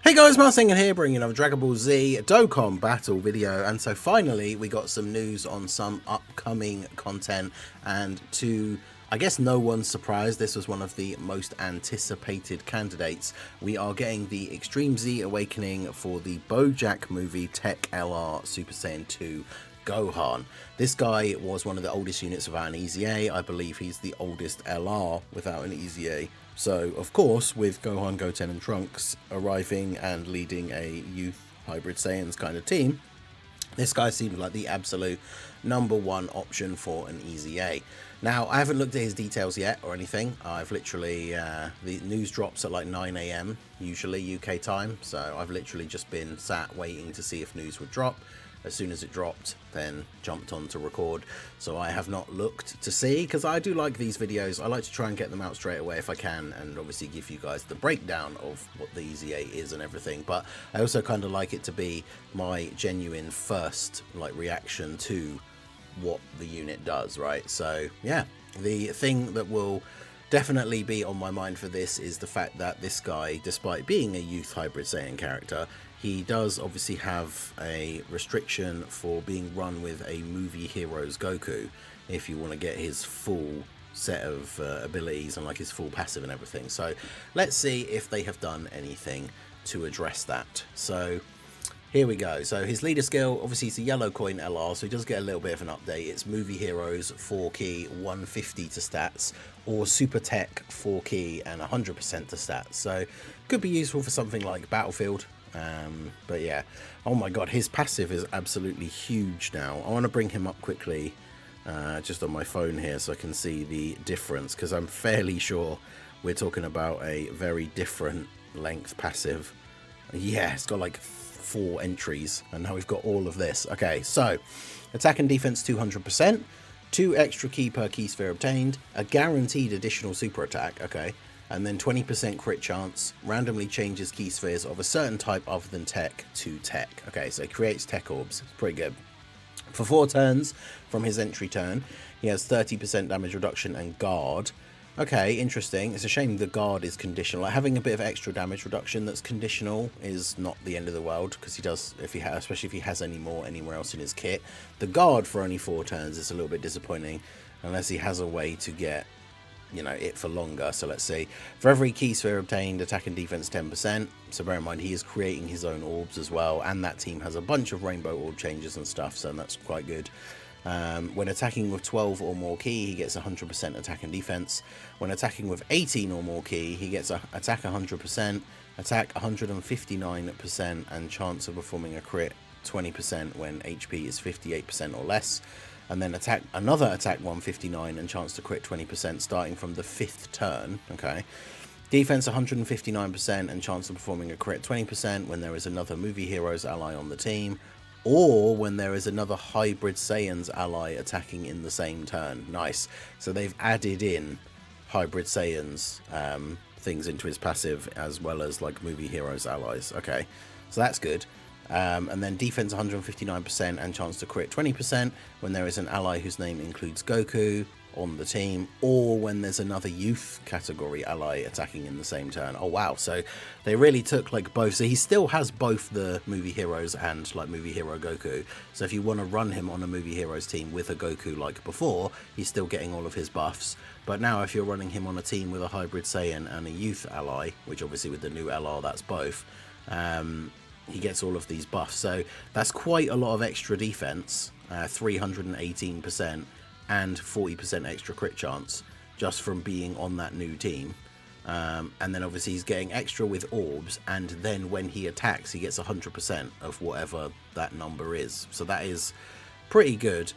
Hey guys, Marsinger here, bringing another Dragon Ball Z Dokkan Battle video, and so finally we got some news on some upcoming content, and to, I guess, no one's surprise, this was one of the most anticipated candidates. We are getting the Extreme Z Awakening for the BoJack movie TEQ LR Super Saiyan 2 Gohan. This guy was one of the oldest units without an EZA. I believe he's the oldest LR without an EZA. So, of course, with Gohan, Goten and Trunks arriving and leading a youth hybrid Saiyans kind of team, this guy seemed like the absolute #1 option for an EZA. Now, I haven't looked at his details yet or anything. I've literally, the news drops at like 9 AM, usually UK time. So I've literally just been sat waiting to see if news would drop. As soon as it dropped, then jumped on to record. So I have not looked to see, because I do like these videos. I like to try and get them out straight away if I can, and obviously give you guys the breakdown of what the EZA is and everything. But I also kind of like it to be my genuine first reaction to what the unit does, right? So yeah, the thing that will definitely be on my mind for this is the fact that this guy, despite being a youth hybrid Saiyan character, he does obviously have a restriction for being run with a movie hero's Goku if you want to get his full set of abilities and like his full passive and everything. So let's see if they have done anything to address that. So here we go. So his leader skill, obviously it's a yellow coin LR, so he does get a little bit of an update. It's movie heroes 4 key 150 to stats, or super tech 4 key and 100% to stats. So could be useful for something like Battlefield. But yeah, oh my god, his passive is absolutely huge now. I want to bring him up quickly just on my phone here so I can see the difference, because I'm fairly sure we're talking about a very different length passive. Yeah, it's got like 4 entries, and now we've got all of this. Okay, so attack and defense 200%, 2 extra key per key sphere obtained, a guaranteed additional super attack, okay, and then 20% crit chance, randomly changes key spheres of a certain type other than tech to tech. Okay, so he creates tech orbs. It's pretty good. For 4 turns from his entry turn, he has 30% damage reduction and guard. Okay, interesting. It's a shame the guard is conditional. Like, having a bit of extra damage reduction that's conditional is not the end of the world, because he does, if he has, especially if he has any more anywhere else in his kit. The guard for only 4 turns is a little bit disappointing, unless he has a way to get, you know, it for longer. So let's see. For every key sphere obtained, attack and defense 10%. So bear in mind, he is creating his own orbs as well, and that team has a bunch of rainbow orb changes and stuff, so that's quite good. When attacking with 12 or more key, he gets 100% attack and defense. When attacking with 18 or more key, he gets attack 100%, attack 159%, and chance of performing a crit 20% when HP is 58% or less. And then another attack 159 and chance to crit 20% starting from the 5th turn. Okay. Defense 159% and chance of performing a crit 20% when there is another movie heroes ally on the team, or when there is another hybrid Saiyans ally attacking in the same turn. Nice. So they've added in hybrid Saiyans things into his passive, as well as like movie heroes allies. Okay, so that's good. And then defense 159% and chance to crit 20% when there is an ally whose name includes Goku on the team, or when there's another youth category ally attacking in the same turn. Oh wow, so they really took like both. So he still has both the movie heroes and like movie hero Goku. So if you want to run him on a movie heroes team with a Goku like before, he's still getting all of his buffs. But now if you're running him on a team with a hybrid Saiyan and a youth ally, which obviously with the new LR that's both, he gets all of these buffs. So that's quite a lot of extra defense, 318%, and 40% extra crit chance just from being on that new team. And then obviously he's getting extra with orbs, and then when he attacks he gets 100% of whatever that number is. So that is pretty good.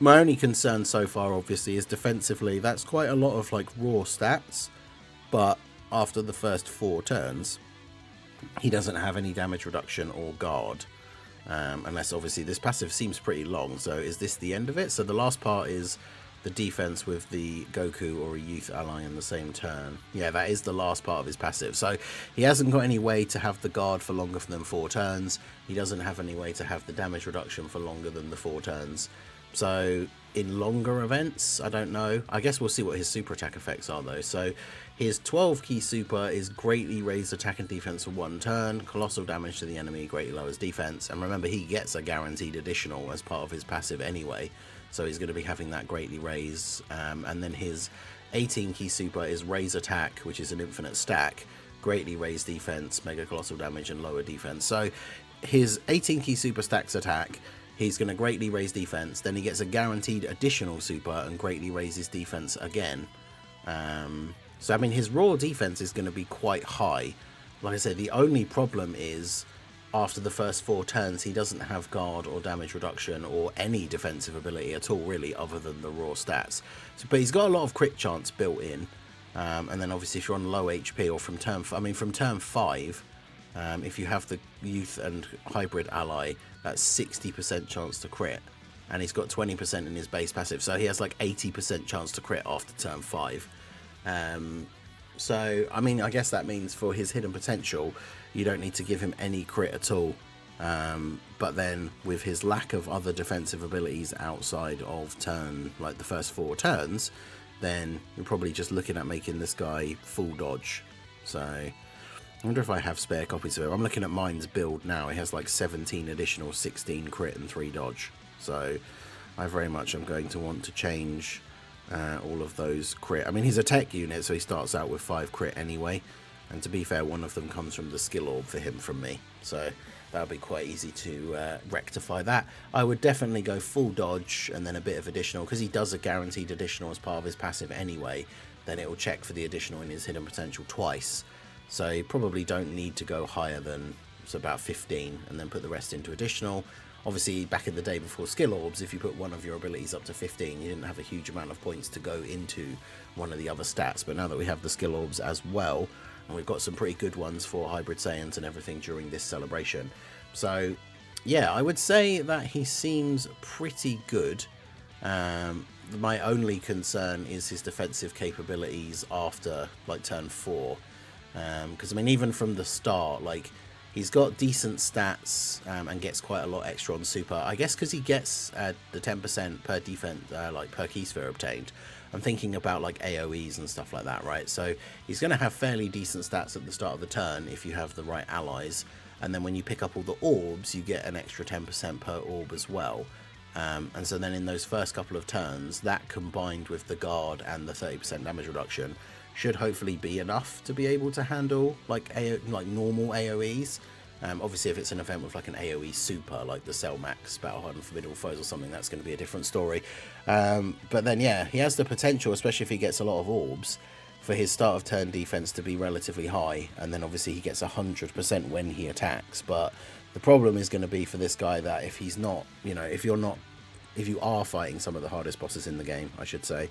My only concern so far obviously is defensively. That's quite a lot of like raw stats, but after the first 4 turns he doesn't have any damage reduction or guard, unless obviously this passive seems pretty long. So is this the end of it? So the last part is the defense with the Goku or a youth ally in the same turn. Yeah, that is the last part of his passive. So he hasn't got any way to have the guard for longer than 4 turns. He doesn't have any way to have the damage reduction for longer than the 4 turns. So in longer events, I don't know. I guess we'll see what his super attack effects are though. So his 12 key super is greatly raised attack and defense for 1 turn, colossal damage to the enemy, greatly lowers defense, and remember he gets a guaranteed additional as part of his passive anyway, so he's going to be having that greatly raise. And then his 18 key super is raise attack, which is an infinite stack, greatly raise defense, mega colossal damage, and lower defense. So his 18 key super stacks attack, he's going to greatly raise defense, then he gets a guaranteed additional super and greatly raises defense again. So I mean his raw defense is going to be quite high. Like I said, the only problem is after the first 4 turns he doesn't have guard or damage reduction or any defensive ability at all really, other than the raw stats. So, but he's got a lot of crit chance built in, and then obviously if you're on low HP or from turn 5, if you have the youth and hybrid ally, that's 60% chance to crit, and he's got 20% in his base passive, so he has like 80% chance to crit after turn 5. So I mean, I guess that means for his hidden potential you don't need to give him any crit at all, but then with his lack of other defensive abilities outside of turn, like the first 4 turns, then you're probably just looking at making this guy full dodge. So I wonder if I have spare copies of it. I'm looking at mine's build now. It has like 17 additional, 16 crit and 3 dodge. So I very much am going to want to change all of those crit. I mean, he's a tech unit, so he starts out with 5 crit anyway. And to be fair, one of them comes from the skill orb for him from me. So that'll be quite easy to rectify that. I would definitely go full dodge and then a bit of additional, because he does a guaranteed additional as part of his passive anyway. Then it will check for the additional in his hidden potential twice. So you probably don't need to go higher than about 15 and then put the rest into additional. Obviously, back in the day before skill orbs, if you put one of your abilities up to 15, you didn't have a huge amount of points to go into one of the other stats. But now that we have the skill orbs as well, and we've got some pretty good ones for hybrid Saiyans and everything during this celebration. So yeah, I would say that he seems pretty good. My only concern is his defensive capabilities after like turn 4. Because I mean, even from the start, like, he's got decent stats and gets quite a lot extra on super. I guess because he gets the 10% per defense, like per key sphere obtained. I'm thinking about like AoEs and stuff like that, right? So he's going to have fairly decent stats at the start of the turn if you have the right allies. And then when you pick up all the orbs, you get an extra 10% per orb as well. And so then in those first couple of turns, that combined with the guard and the 30% damage reduction should hopefully be enough to be able to handle like normal AoEs. Obviously, if it's an event with like an AoE super, like the Cell Max Battle Hardened Formidable Foes or something, that's going to be a different story. But then, yeah, he has the potential, especially if he gets a lot of orbs, for his start of turn defense to be relatively high. And then obviously he gets 100% when he attacks. But the problem is going to be for this guy that if he's not, you know, if you are fighting some of the hardest bosses in the game, I should say,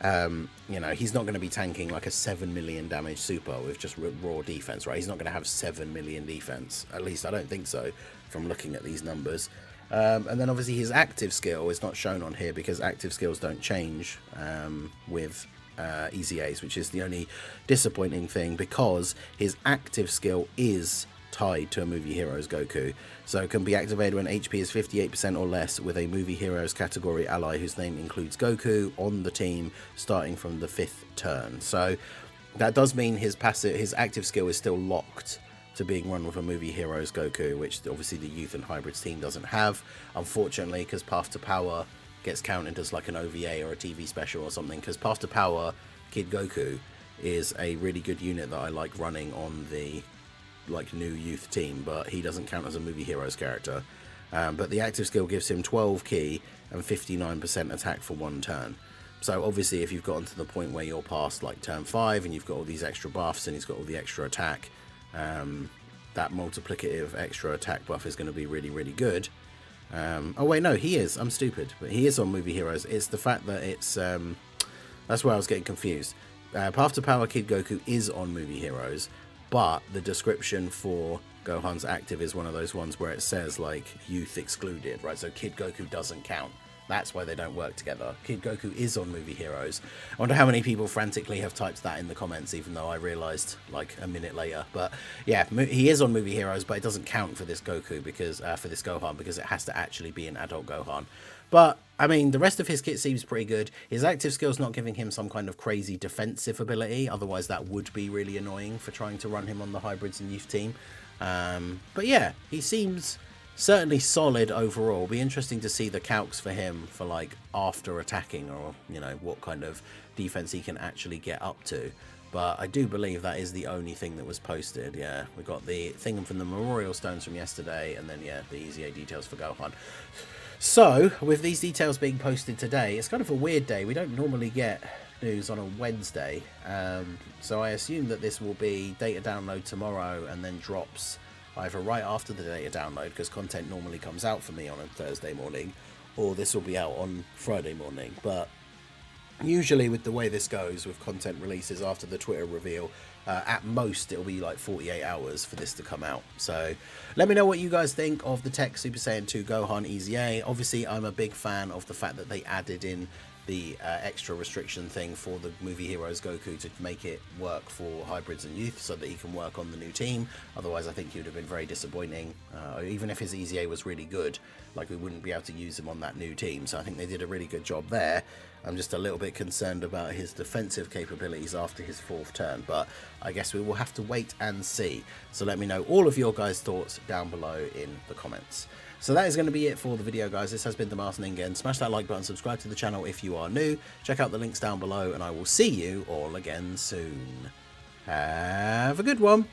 you know, he's not going to be tanking like a 7 million damage super with just raw defense, right? He's not going to have 7 million defense. At least I don't think so from looking at these numbers. And then obviously his active skill is not shown on here because active skills don't change with EZAs, which is the only disappointing thing, because his active skill is tied to a Movie Heroes Goku, so it can be activated when HP is 58% or less with a Movie Heroes category ally whose name includes Goku on the team starting from the 5th turn. So that does mean his active skill is still locked to being run with a Movie Heroes Goku, which obviously the Youth and Hybrids team doesn't have, unfortunately, because Path to Power gets counted as like an OVA or a TV special or something, because Path to Power Kid Goku is a really good unit that I like running on the like new youth team, but he doesn't count as a Movie Heroes character. But the active skill gives him 12 key and 59% attack for 1 turn. So obviously if you've gotten to the point where you're past like turn 5 and you've got all these extra buffs and he's got all the extra attack, that multiplicative extra attack buff is going to be really, really good. Oh wait, no, he is. I'm stupid, but he is on Movie Heroes. It's the fact that it's that's where I was getting confused. Path to Power Kid Goku is on Movie Heroes, but the description for Gohan's active is one of those ones where it says like youth excluded, right? So Kid Goku doesn't count. That's why they don't work together. Kid Goku is on Movie Heroes. I wonder how many people frantically have typed that in the comments, even though I realised like a minute later. But yeah, he is on Movie Heroes, but it doesn't count for this Goku because for this Gohan, because it has to actually be an adult Gohan. But I mean, the rest of his kit seems pretty good. His active skill's not giving him some kind of crazy defensive ability. Otherwise, that would be really annoying for trying to run him on the hybrids and youth team. But yeah, he seems certainly solid overall. Be interesting to see the calcs for him for like after attacking, or you know what kind of defense he can actually get up to. But I do believe that is the only thing that was posted. Yeah, we got the thing from the Memorial Stones from yesterday, and then yeah, the EZA details for Gohan. So, with these details being posted today, it's kind of a weird day. We don't normally get news on a Wednesday, so I assume that this will be data download tomorrow and then drops either right after the data download, because content normally comes out for me on a Thursday morning, or this will be out on Friday morning. But usually with the way this goes with content releases after the Twitter reveal, at most it'll be like 48 hours for this to come out. So let me know what you guys think of the TEQ Super Saiyan 2 Gohan EZA. Obviously I'm a big fan of the fact that they added in the extra restriction thing for the Movie Heroes Goku to make it work for hybrids and youth, so that he can work on the new team. Otherwise I think he would have been very disappointing. Even if his EZA was really good, like we wouldn't be able to use him on that new team. So I think they did a really good job there. I'm just a little bit concerned about his defensive capabilities after his 4th turn, but I guess we will have to wait and see. So let me know all of your guys' thoughts down below in the comments. So that is going to be it for the video, guys. This has been the Master Ningen. Smash that like button, subscribe to the channel if you are new. Check out the links down below, and I will see you all again soon. Have a good one.